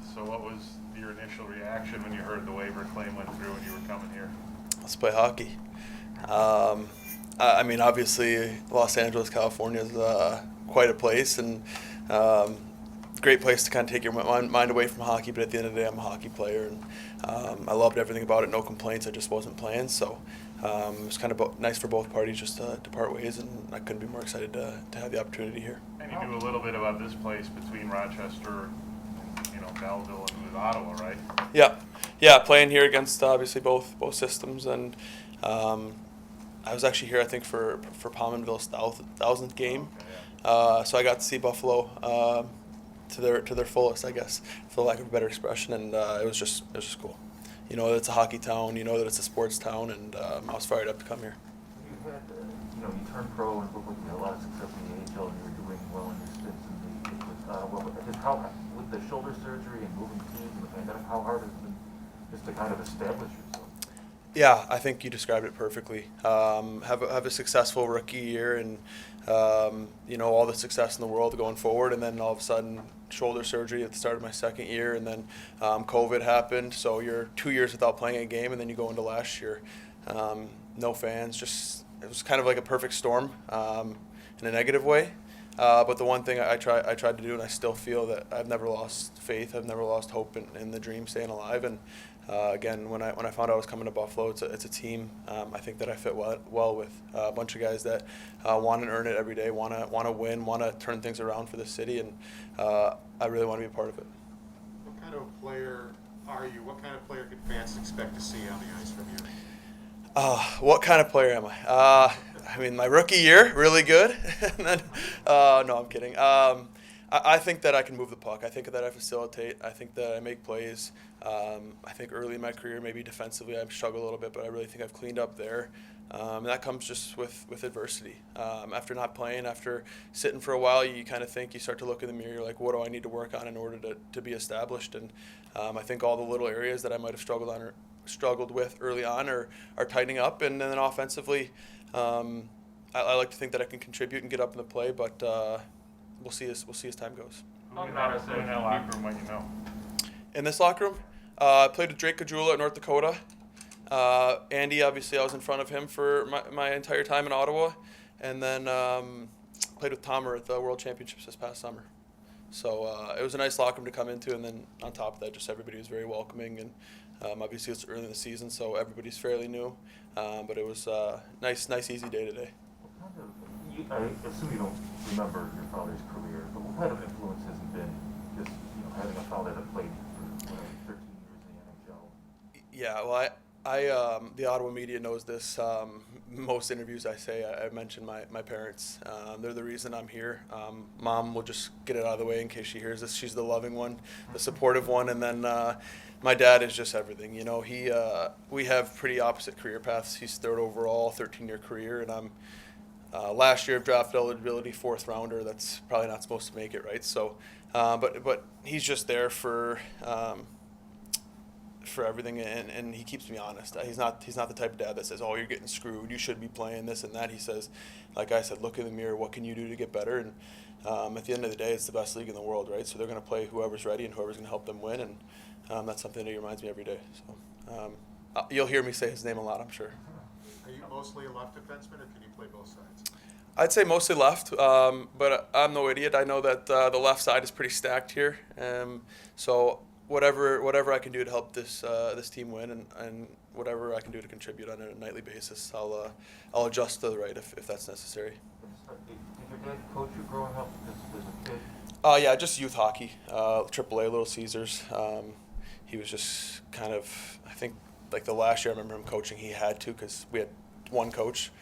So what was your initial reaction when you heard the waiver claim went through and you were coming here? Let's play hockey. I mean, obviously, Los Angeles, California is quite a place and great place to kind of take your mind away from hockey. But at the end of the day, I'm a hockey player, and I loved everything about it. No complaints. I just wasn't playing, so it was kind of nice for both parties just to part ways, and I couldn't be more excited to have the opportunity here. And you knew a little bit about this place between Rochester, Belleville, and with Ottawa, right? Yeah, playing here against obviously both systems, and I was actually here I think for Pominville's thousandth game, Okay, yeah. so I got to see Buffalo to their fullest, I guess, for lack of a better expression, and it was just cool. You know that it's a hockey town, you know that it's a sports town, and I was fired up to come here. You had, you turned pro and looked like you had a lot of success in the AHL, and you were doing well in your stints in the league with with the shoulder surgery and moving teams and the pandemic, how hard has it been just to kind of establish yourself? Yeah, I think you described it perfectly. Have a successful rookie year, and all the success in the world going forward, and then all of a sudden shoulder surgery at the start of my second year, and then COVID happened. So you're 2 years without playing a game, and then you go into last year, no fans. Just it was kind of like a perfect storm in a negative way. But the one thing I tried to do, and I still feel that I've never lost faith. I've never lost hope in the dream staying alive. And again, when I found out I was coming to Buffalo, it's a team I think that I fit well with, a bunch of guys that want to earn it every day, want to win, want to turn things around for the city, and I really want to be a part of it. What kind of player are you? What kind of player could fans expect to see on the ice from you? What kind of player am I? I mean, my rookie year, really good. And then, no, I'm kidding. I think that I can move the puck. I think that I facilitate. I think that I make plays. I think early in my career, maybe defensively, I've struggled a little bit, but I really think I've cleaned up there. And that comes just with adversity. After not playing, after sitting for a while, you kind of think, you start to look in the mirror, you're like, what do I need to work on in order to be established? And I think all the little areas that I might have struggled with early on are tightening up, and then offensively, I like to think that I can contribute and get up in the play, but we'll see as time goes. Who in that locker room might you know? In this locker room, I played with Drake Kajula at North Dakota. Andy, obviously, I was in front of him for my entire time in Ottawa, and then played with Tomer at the World Championships this past summer. So it was a nice locker room to come into, and then on top of that, just everybody was very welcoming, and obviously it's early in the season, so everybody's fairly new, but it was a nice, easy day today. I assume you don't remember your father's career, but what kind of influence has he been, just having a father that played for 13 years in the NHL? Yeah, well, I the Ottawa media knows this. Most interviews I say I mention my parents. They're the reason I'm here. Mom will just get it out of the way in case she hears this. She's the loving one, the supportive one, and then my dad is just everything. We have pretty opposite career paths. He's third overall, 13-year career, and I'm last year of draft eligibility, fourth rounder. That's probably not supposed to make it, right? So, but he's just there for everything, and he keeps me honest. He's not the type of dad that says, "Oh, you're getting screwed. You should be playing this and that." He says, like I said, look in the mirror. What can you do to get better? And at the end of the day, it's the best league in the world, right? So they're going to play whoever's ready and whoever's going to help them win, and that's something that he reminds me every day. So you'll hear me say his name a lot, I'm sure. Are you mostly a left defenseman, or can you play both sides? I'd say mostly left, but I'm no idiot. I know that the left side is pretty stacked here, so whatever I can do to help this team win, and whatever I can do to contribute on a nightly basis, I'll adjust to the right if that's necessary. Did your dad coach you growing up as a kid? Yeah, just youth hockey, AAA, Little Caesars. He was just kind of, I think, like the last year I remember him coaching, he had to, because we had one coach.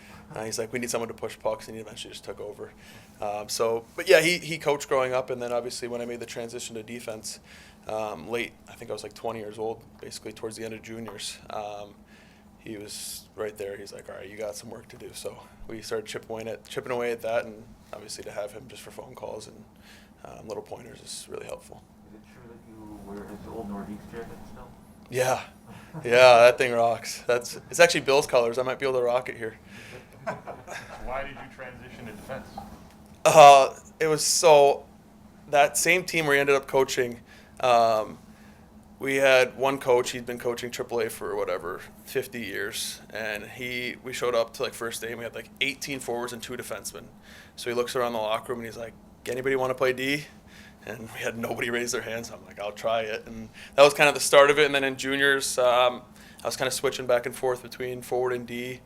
He's like, we need someone to push pucks, and he eventually just took over. But yeah, he coached growing up, and then obviously when I made the transition to defense late, I think I was like 20 years old, basically towards the end of juniors. He was right there. He's like, all right, you got some work to do. So we started chipping away at that, and obviously to have him just for phone calls and little pointers is really helpful. Is it true that you wear his old Nordiques jacket still? Yeah, that thing rocks. It's actually Bill's colors. I might be able to rock it here. Why did you transition to defense? It was so that same team where he ended up coaching. we had one coach. He'd been coaching AAA for whatever 50 years, and we showed up to like first day and we had like 18 forwards and 2 defensemen. So he looks around the locker room and he's like, "Anybody want to play D?" And we had nobody raise their hands. I'm like, "I'll try it." And that was kind of the start of it. And then in juniors, I was kind of switching back and forth between forward and D.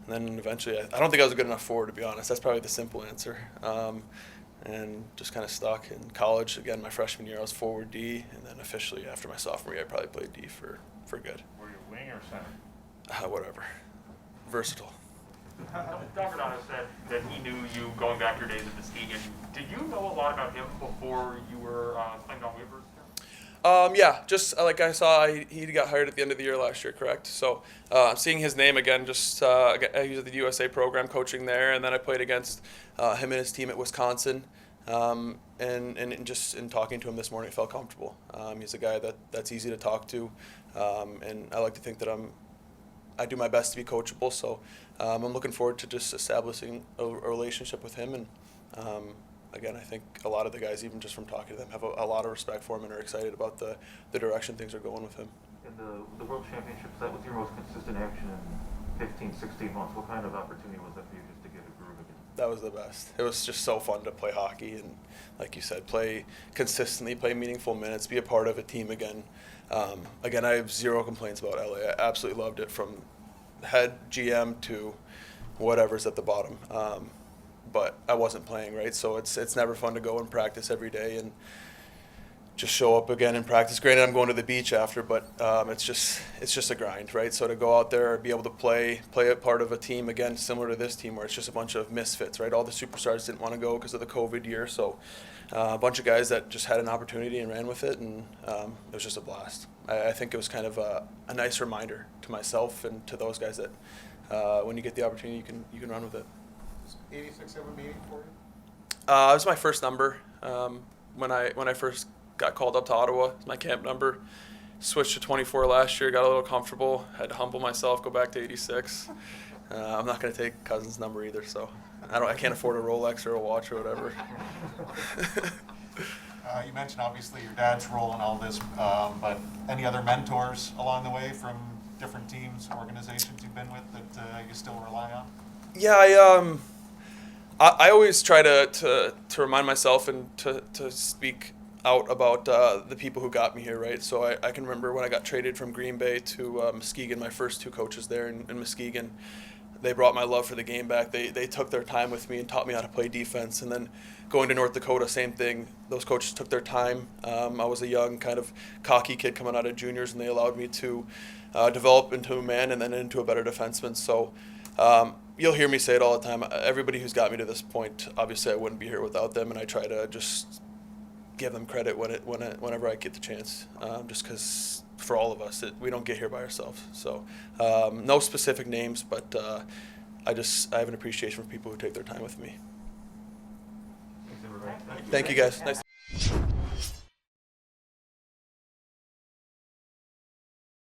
And then eventually, I don't think I was a good enough forward, to be honest. That's probably the simple answer. And just kind of stuck. In college, again, my freshman year, I was forward D. And then officially after my sophomore year, I probably played D for good. Were you wing or center? Whatever. Versatile. Dr. Dono said that he knew you going back your days at Muskegon. Did you know a lot about him before you were playing on waivers? Yeah, just like I saw, he got hired at the end of the year last year, correct? So seeing his name again, just he was at the USA program coaching there, and then I played against him and his team at Wisconsin. And just in talking to him this morning, it felt comfortable. He's a guy that's easy to talk to, and I like to think that I do my best to be coachable. So I'm looking forward to just establishing a relationship with him. And again, I think a lot of the guys, even just from talking to them, have a lot of respect for him and are excited about the direction things are going with him. In the World Championships, that was your most consistent action in 15, 16 months. What kind of opportunity was that for you just to get a groove again? That was the best. It was just so fun to play hockey and, like you said, play consistently, play meaningful minutes, be a part of a team again. Again, I have zero complaints about LA. I absolutely loved it, from head GM to whatever's at the bottom. But I wasn't playing, right? So it's never fun to go and practice every day and just show up again and practice. Granted, I'm going to the beach after, but it's just a grind, right? So to go out there, be able to play a part of a team again, similar to this team, where it's just a bunch of misfits, right? All the superstars didn't want to go because of the COVID year, so a bunch of guys that just had an opportunity and ran with it, and it was just a blast. I think it was kind of a nice reminder to myself and to those guys that when you get the opportunity, you can run with it. 86 have a meeting for you? It was my first number when I first got called up to Ottawa. It was my camp number. Switched to 24 last year. Got a little comfortable. Had to humble myself. Go back to 86. I'm not going to take Cousins' number either, so I can't afford a Rolex or a watch or whatever. You mentioned obviously your dad's role in all this, but any other mentors along the way from different teams, organizations you've been with that you still rely on? Yeah, I always try to remind myself and to speak out about the people who got me here, right? So I can remember when I got traded from Green Bay to Muskegon, my first 2 coaches there in Muskegon, they brought my love for the game back. They took their time with me and taught me how to play defense. And then going to North Dakota, same thing. Those coaches took their time. I was a young, kind of cocky kid coming out of juniors, and they allowed me to develop into a man and then into a better defenseman. So you'll hear me say it all the time. Everybody who's got me to this point, obviously I wouldn't be here without them, and I try to just give them credit whenever I get the chance, just because for all of us, we don't get here by ourselves. So no specific names, but I have an appreciation for people who take their time with me. Thanks, everybody. Thank you, guys. Nice.